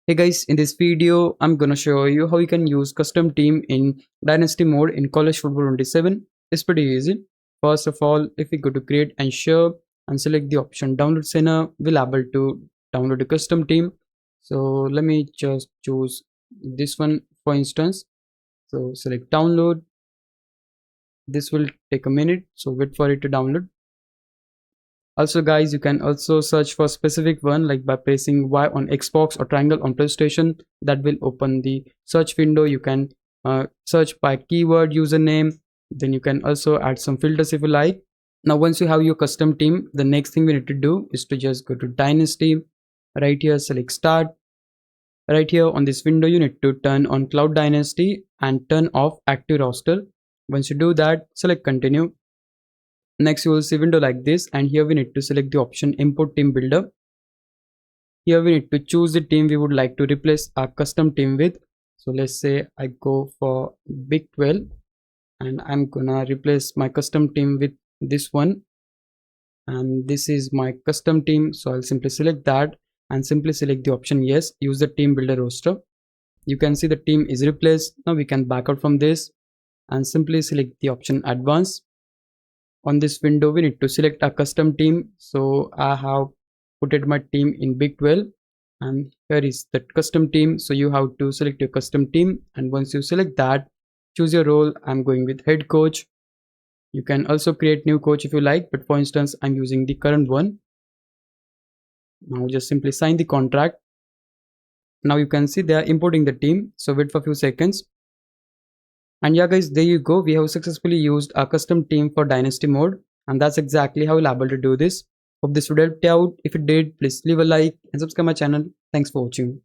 Hey guys, in this video, I'm gonna show you how you can use custom team in Dynasty mode in College Football 27. It's pretty easy. First of all, if we go to create and share and select the option download center, we'll able to download a custom team. So let me just choose this one for instance. So select download. This will take a minute, so wait for it to download. Also guys, you can also search for specific one like by pressing Y on Xbox or triangle on PlayStation. That will open the search window. You can search by keyword username. Then you can also add some filters if you like. Now once you have your custom team, the next thing we need to do is to just go to Dynasty. Right here select start. Right here on this window you need to turn on Cloud Dynasty and turn off active roster. Once you do that, select continue. Next you will see window like this, and here we need to select the option import team builder. Here we need to choose the team we would like to replace our custom team with. So let's say I go for Big 12 and I'm gonna replace my custom team with this one, and this is my custom team. So I'll simply select that and simply select the option yes, use the team builder roster. You can see the team is replaced. Now we can back out from this and simply select the option advanced. On this window we need to select a custom team. So I have put my team in Big 12 and here is the custom team. So you have to select your custom team, and once you select that, choose your role. I'm going with head coach. You can also create new coach if you like, but for instance I'm using the current one. Now just simply sign the contract. Now you can see they are importing the team, so wait for a few seconds. And yeah guys, there you go, we have successfully used a custom team for Dynasty mode, and that's exactly how we're able to do this. Hope this would help you out. If it did, please leave a like and subscribe my channel. Thanks for watching.